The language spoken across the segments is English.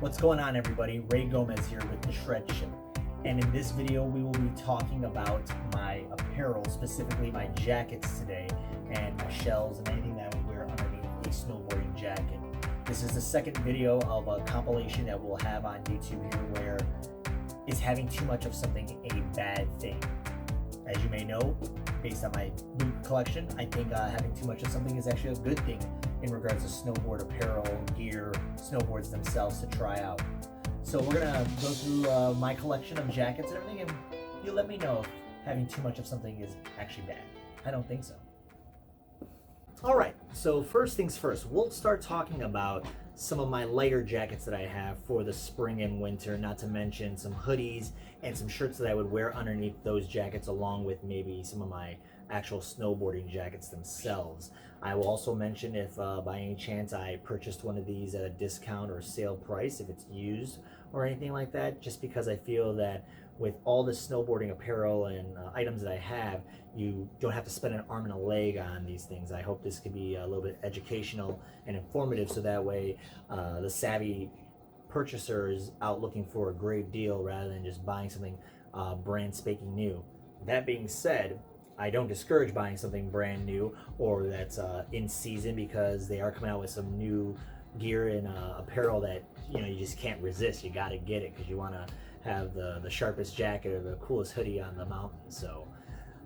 What's going on, everybody? Ray Gomez here with the Shredship, and in this video we will be talking about my apparel, specifically my jackets today, and my shells and anything that I would wear underneath a snowboarding jacket. This is the second video of a compilation that we'll have on YouTube here where is having too much of something a bad thing. As you may know, based on my boot collection, I think having too much of something is actually a good thing in regards to snowboard apparel, gear, snowboards themselves to try out. So we're gonna go through my collection of jackets and everything, and you'll let me know if having too much of something is actually bad. I don't think so. All right, so first things first, we'll start talking about some of my lighter jackets that I have for the spring and winter, not to mention some hoodies and some shirts that I would wear underneath those jackets, along with maybe some of my actual snowboarding jackets themselves. I will also mention if by any chance I purchased one of these at a discount or sale price, if it's used or anything like that, just because I feel that with all the snowboarding apparel and items that I have, you don't have to spend an arm and a leg on these things. I hope this could be a little bit educational and informative, so that way the savvy purchaser is out looking for a great deal rather than just buying something brand spanking new. That being said, I don't discourage buying something brand new or that's in season, because they are coming out with some new gear and apparel that you just can't resist. You got to get it because you want to have the sharpest jacket or the coolest hoodie on the mountain. So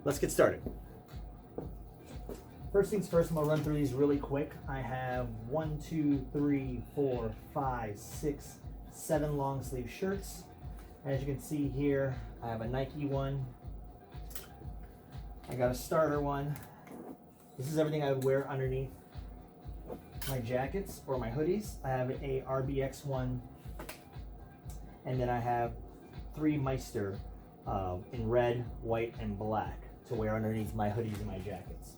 let's get started. First things first, I'm gonna run through these really quick. I have 1, 2, 3, 4, 5, 6, 7 long sleeve shirts. As you can see here, I have a Nike one. I got a starter one. This is everything I would wear underneath my jackets or my hoodies. I have a RBX one, and then I have 3 Meister in red, white, and black to wear underneath my hoodies and my jackets.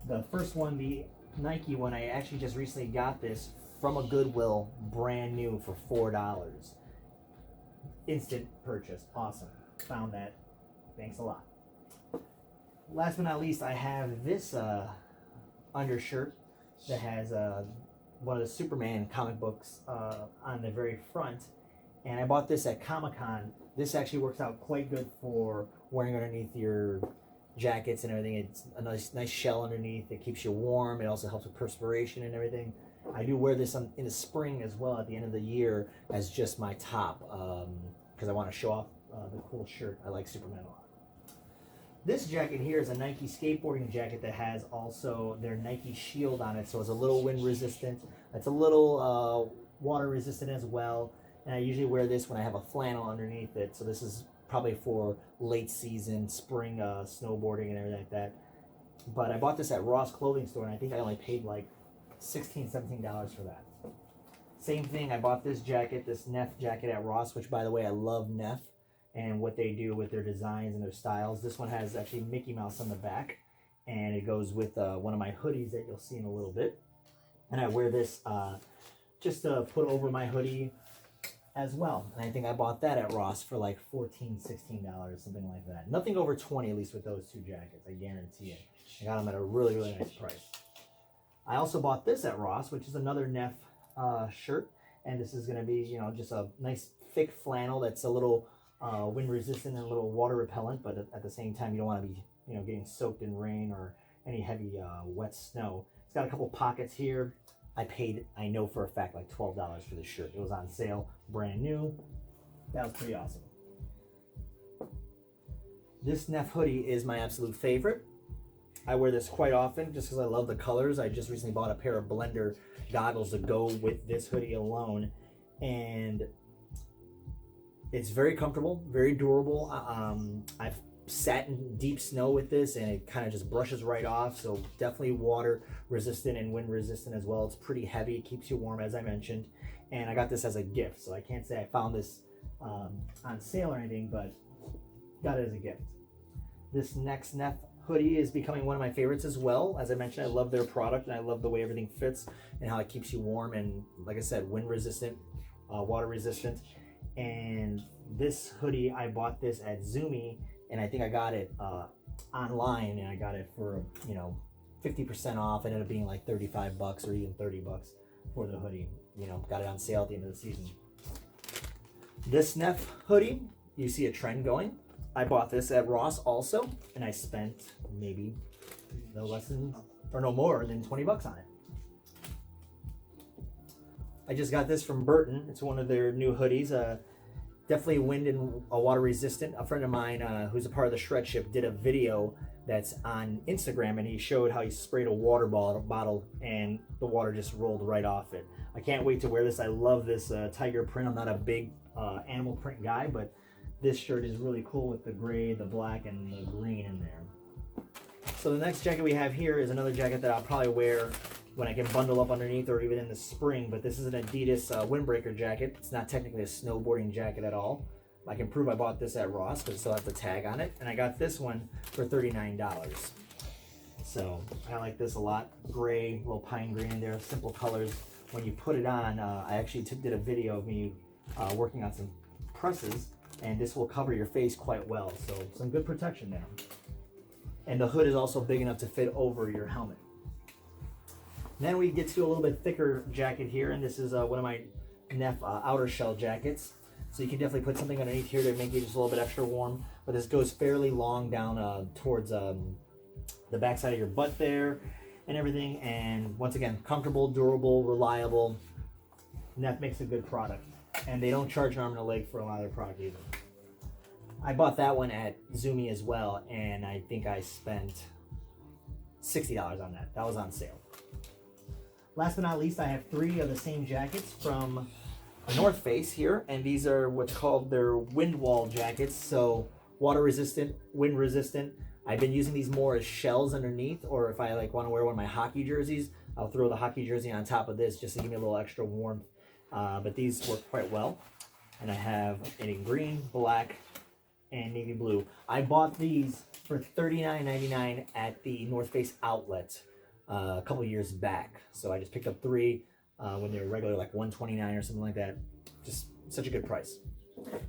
The first one, the Nike one, I actually just recently got this from a Goodwill, brand new, for $4. Instant purchase, awesome. Found that, thanks a lot. Last but not least, I have this undershirt that has one of the Superman comic books on the very front, and I bought this at Comic-Con. This actually works out quite good for wearing underneath your jackets and everything. It's a nice shell underneath. It keeps you warm. It also helps with perspiration and everything. I do wear this in the spring as well at the end of the year as just my top, because I want to show off the cool shirt. I like Superman a lot. This jacket here is a Nike skateboarding jacket that has also their Nike shield on it, so it's a little wind resistant. It's a little water resistant as well, and I usually wear this when I have a flannel underneath it. So this is probably for late season, spring snowboarding and everything like that. But I bought this at Ross Clothing Store, and I think I only paid like $16, $17 for that. Same thing, I bought this jacket, this Neff jacket at Ross, which, by the way, I love Neff and what they do with their designs and their styles. This one has actually Mickey Mouse on the back, and it goes with one of my hoodies that you'll see in a little bit. And I wear this just to put over my hoodie as well. And I think I bought that at Ross for like $14, $16, something like that. Nothing over 20, at least with those 2 jackets, I guarantee it. I got them at a really, really nice price. I also bought this at Ross, which is another Neff shirt, and this is going to be, just a nice thick flannel that's a little wind resistant and a little water repellent, but at the same time you don't want to be getting soaked in rain or any heavy wet snow. It's got a couple pockets here. I paid, I know for a fact, like $12 for this shirt. It was on sale, brand new. That was pretty awesome. This Neff hoodie is my absolute favorite. I wear this quite often just because I love the colors. I just recently bought a pair of Blender goggles to go with this hoodie alone, and it's very comfortable, very durable. I've sat in deep snow with this, and it kind of just brushes right off. So definitely water resistant and wind resistant as well. It's pretty heavy. It keeps you warm, as I mentioned. And I got this as a gift, so I can't say I found this on sale or anything, but got it as a gift. This next Neff hoodie is becoming one of my favorites as well. As I mentioned, I love their product, and I love the way everything fits and how it keeps you warm, and like I said, wind resistant, water resistant. And this hoodie, I bought this at Zoomy, and I think I got it online, and I got it for 50% off. It ended up being like $35 or even $30 for the hoodie. Got it on sale at the end of the season. This Neff hoodie, you see a trend going. I bought this at Ross also, and I spent maybe no less than, or no more than 20 bucks on it. I just got this from Burton. It's one of their new hoodies. Definitely wind and water resistant. A friend of mine who's a part of the Shredship did a video that's on Instagram, and he showed how he sprayed a water bottle and the water just rolled right off it. I can't wait to wear this. I love this tiger print. I'm not a big animal print guy, but this shirt is really cool with the gray, the black, and the green in there. So the next jacket we have here is another jacket that I'll probably wear when I can bundle up underneath or even in the spring, but this is an Adidas windbreaker jacket. It's not technically a snowboarding jacket at all. I can prove I bought this at Ross because it still has the tag on it, and I got this one for $39. So I like this a lot. Gray, little pine green in there, simple colors. When you put it on, I actually did a video of me working on some presses, and this will cover your face quite well, so some good protection there. And the hood is also big enough to fit over your helmet. Then we get to a little bit thicker jacket here, and this is one of my Neff outer shell jackets. So you can definitely put something underneath here to make it just a little bit extra warm. But this goes fairly long down towards the backside of your butt there and everything. And once again, comfortable, durable, reliable. Neff makes a good product. And they don't charge an arm and a leg for a lot of their product either. I bought that one at Zumi as well, and I think I spent $60 on that. That was on sale. Last but not least, I have 3 of the same jackets from North Face here, and these are what's called their wind wall jackets. So water resistant, wind resistant. I've been using these more as shells underneath, or if I want to wear one of my hockey jerseys, I'll throw the hockey jersey on top of this just to give me a little extra warmth. But these work quite well. And I have it in green, black, and navy blue. I bought these for $39.99 at the North Face outlet a couple years back. So I just picked up 3 when they were regular like $129 or something like that. Just such a good price.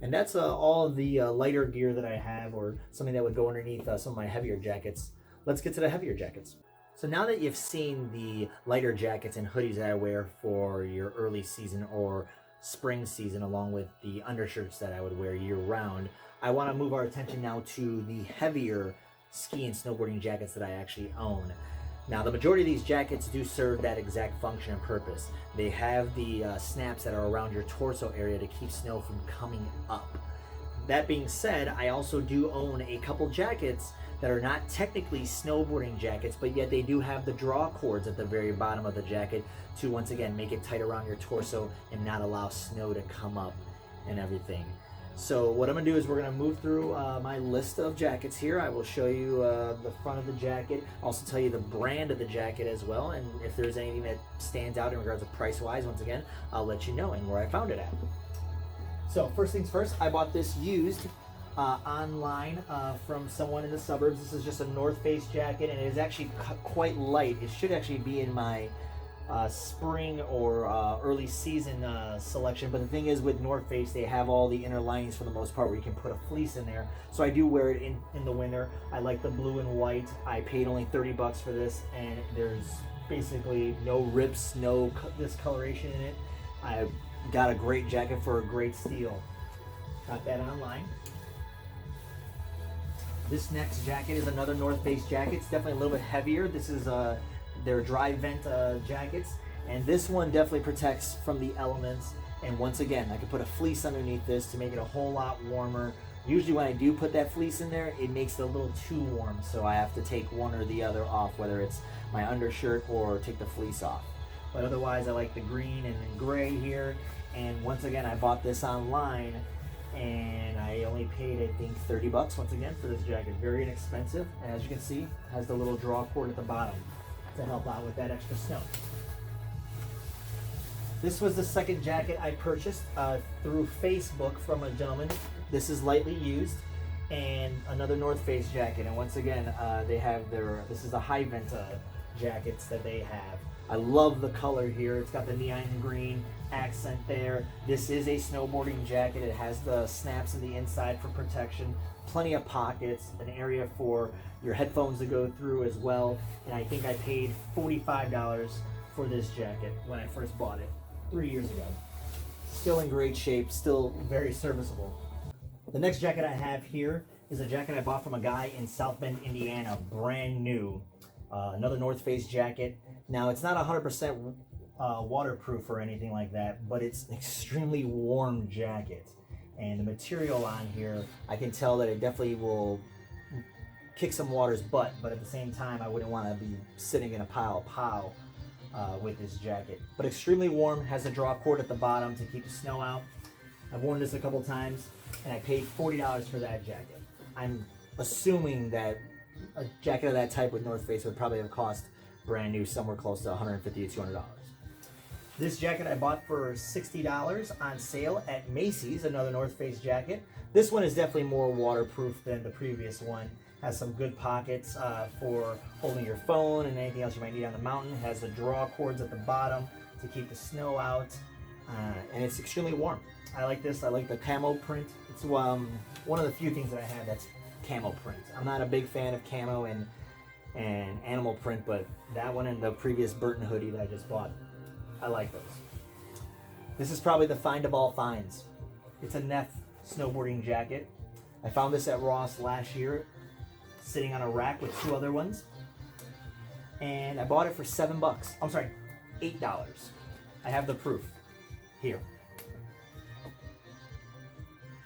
And that's all of the lighter gear that I have, or something that would go underneath some of my heavier jackets. Let's get to the heavier jackets. So now that you've seen the lighter jackets and hoodies that I wear for your early season or spring season, along with the undershirts that I would wear year round, I want to move our attention now to the heavier ski and snowboarding jackets that I actually own. Now, the majority of these jackets do serve that exact function and purpose. They have the snaps that are around your torso area to keep snow from coming up. That being said, I also do own a couple jackets that are not technically snowboarding jackets, but yet they do have the draw cords at the very bottom of the jacket to, once again, make it tight around your torso and not allow snow to come up and everything. So what I'm going to do is we're going to move through my list of jackets here. I will show you the front of the jacket, also tell you the brand of the jacket as well, and if there's anything that stands out in regards to price-wise, once again, I'll let you know and where I found it at. So first things first, I bought this used online from someone in the suburbs. This is just a North Face jacket, and it is actually quite light. It should actually be in my spring or early season selection, but the thing is, with North Face, they have all the inner linings for the most part where you can put a fleece in there, so I do wear it in the winter. I like the blue and white. I paid only 30 bucks for this, and there's basically no rips, no discoloration in it. I got a great jacket for a great steal. Got that online. This next jacket is another North Face jacket. It's definitely a little bit heavier. This is their dry vent jackets, and this one definitely protects from the elements. And once again, I can put a fleece underneath this to make it a whole lot warmer. Usually when I do put that fleece in there, it makes it a little too warm, so I have to take one or the other off, whether it's my undershirt or take the fleece off. But otherwise, I like the green and the gray here. And once again, I bought this online, and I only paid, I think, 30 bucks once again for this jacket. Very inexpensive, and as you can see, it has the little draw cord at the bottom to help out with that extra snow. This was the second jacket I purchased through Facebook from a gentleman. This is lightly used, and another North Face jacket. And once again, they have this is the high vent jackets that they have. I love the color here. It's got the neon green accent there. This is a snowboarding jacket. It has the snaps in the inside for protection, plenty of pockets, an area for your headphones to go through as well. And I think I paid $45 for this jacket when I first bought it 3 years ago. Still in great shape, still very serviceable. The next jacket I have here is a jacket I bought from a guy in South Bend, Indiana, brand new. Another North Face jacket. Now, it's not 100% waterproof or anything like that, but it's an extremely warm jacket. And the material on here, I can tell that it definitely will kick some water's butt, but at the same time, I wouldn't want to be sitting in a pile of pow with this jacket. But extremely warm, has a draw cord at the bottom to keep the snow out. I've worn this a couple times, and I paid $40 for that jacket. I'm assuming that a jacket of that type with North Face would probably have cost brand new somewhere close to $150 to $200. This jacket I bought for $60 on sale at Macy's, another North Face jacket. This one is definitely more waterproof than the previous one. Has some good pockets for holding your phone and anything else you might need on the mountain. Has the draw cords at the bottom to keep the snow out, and it's extremely warm. I like this. I like the camo print. It's one of the few things that I have that's camo print. I'm not a big fan of camo and animal print, but that one and the previous Burton hoodie that I just bought, I like those. This is probably the find of all finds. It's a Neff snowboarding jacket. I found this at Ross last year, sitting on a rack with two other ones, and I bought it for $7. I'm sorry, $8. I have the proof here.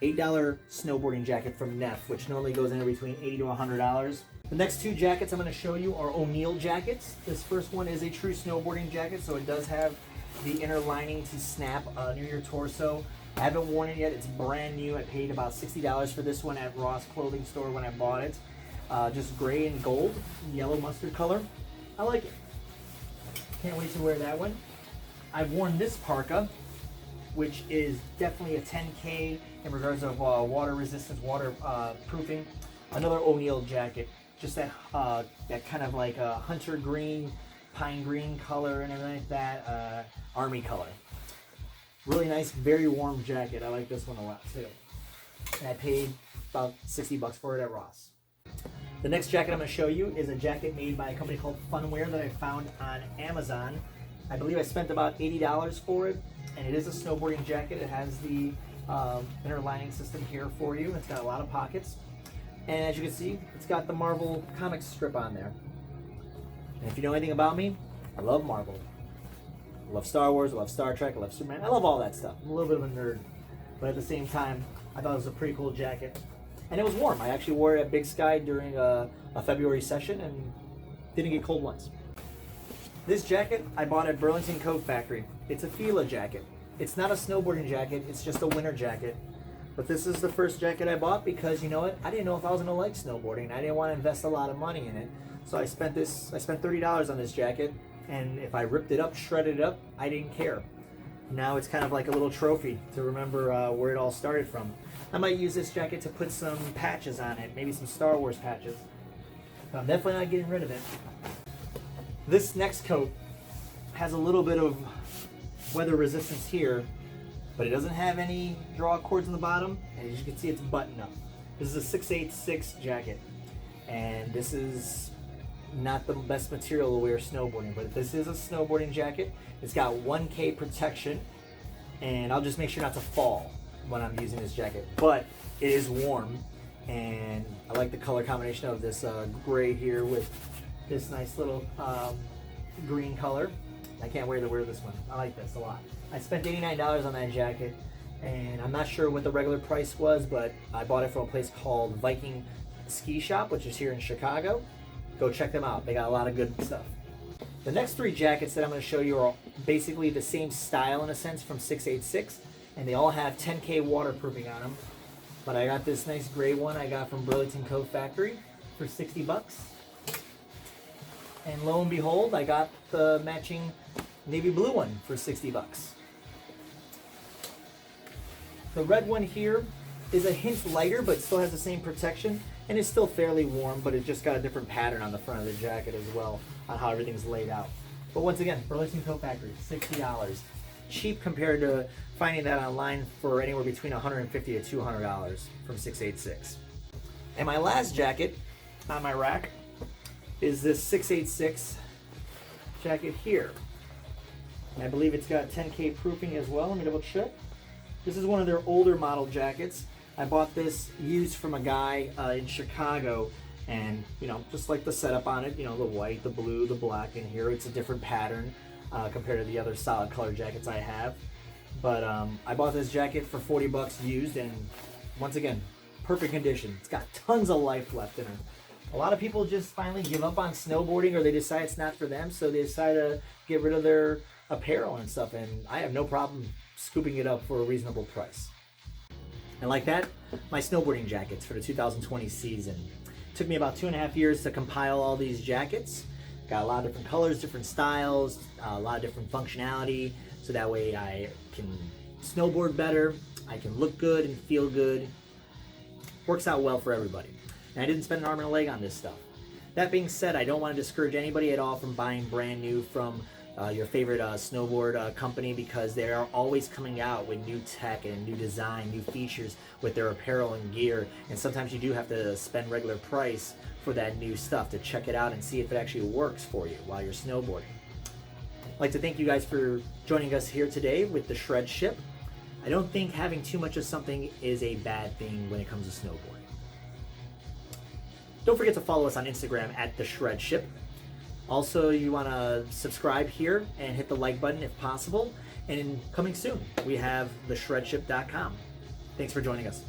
$8 snowboarding jacket from Neff, which normally goes in between $80 to $100. The next two jackets I'm going to show you are O'Neill jackets. This first one is a true snowboarding jacket, so it does have the inner lining to snap near your torso. I haven't worn it yet. It's brand new. I paid about $60 for this one at Ross Clothing Store when I bought it. Just gray and gold, yellow mustard color. I like it. Can't wait to wear that one. I've worn this parka, which is definitely a 10K in regards of water resistance, water proofing. Another O'Neill jacket, just that kind of like a hunter green, pine green color and everything like that, army color. Really nice, very warm jacket. I like this one a lot too. And I paid about $60 for it at Ross. The next jacket I'm going to show you is a jacket made by a company called Funwear that I found on Amazon. I believe I spent about $80 for it, and it is a snowboarding jacket. It has the inner lining system here for you. It's got a lot of pockets. And as you can see, it's got the Marvel comics strip on there. And if you know anything about me, I love Marvel. I love Star Wars, I love Star Trek, I love Superman. I love all that stuff. I'm a little bit of a nerd. But at the same time, I thought it was a pretty cool jacket. And it was warm. I actually wore it at Big Sky during a February session and didn't get cold once. This jacket I bought at Burlington Coat Factory. It's a Fila jacket. It's not a snowboarding jacket, it's just a winter jacket. But this is the first jacket I bought because, you know what, I didn't know if I was gonna like snowboarding. I didn't want to invest a lot of money in it. So I spent $30 on this jacket, and if I ripped it up, shredded it up, I didn't care. Now it's kind of like a little trophy to remember where it all started from. I might use this jacket to put some patches on it, maybe some Star Wars patches. But I'm definitely not getting rid of it. This next coat has a little bit of weather resistance here, but it doesn't have any draw cords on the bottom, and as you can see, it's buttoned up. This is a 686 jacket, and this is not the best material to wear snowboarding, but this is a snowboarding jacket. It's got 1K protection, and I'll just make sure not to fall when I'm using this jacket, but it is warm, and I like the color combination of this gray here with this nice little green color. I can't wait to wear this one. I like this a lot. I spent $89 on that jacket, and I'm not sure what the regular price was, but I bought it from a place called Viking Ski Shop, which is here in Chicago. Go check them out. They got a lot of good stuff. The next three jackets that I'm going to show you are basically the same style in a sense from 686, and they all have 10K waterproofing on them. But I got this nice gray one I got from Burlington Coat Factory for $60. And lo and behold, I got the matching navy blue one for $60. The red one here is a hint lighter, but still has the same protection, and it's still fairly warm, but it's just got a different pattern on the front of the jacket as well, on how everything's laid out. But once again, Burlington Coat Factory, $60. Cheap compared to finding that online for anywhere between $150 to $200 from 686. And my last jacket on my rack is this 686 jacket here. And I believe it's got 10K proofing as well. Let me double check. This is one of their older model jackets. I bought this used from a guy in Chicago, and you know, just like the setup on it, you know, the white, the blue, the black, and here it's a different pattern compared to the other solid color jackets I have. But I bought this jacket for 40 bucks used, and once again, perfect condition. It's got tons of life left in it. A lot of people just finally give up on snowboarding, or they decide it's not for them, so they decide to get rid of their apparel and stuff, and I have no problem scooping it up for a reasonable price. And like that, my snowboarding jackets for the 2020 season. It took me about 2.5 years to compile all these jackets. Got a lot of different colors, different styles, a lot of different functionality, so that way I can snowboard better, I can look good and feel good. Works out well for everybody. And I didn't spend an arm and a leg on this stuff. That being said, I don't want to discourage anybody at all from buying brand new from your favorite snowboard company, because they are always coming out with new tech and new design, new features with their apparel and gear. And sometimes you do have to spend regular price for that new stuff to check it out and see if it actually works for you while you're snowboarding. I'd like to thank you guys for joining us here today with the Shredship. I don't think having too much of something is a bad thing when it comes to snowboarding. Don't forget to follow us on Instagram at the Shredship. Also, you want to subscribe here and hit the like button if possible. And coming soon, we have theshredship.com. Thanks for joining us.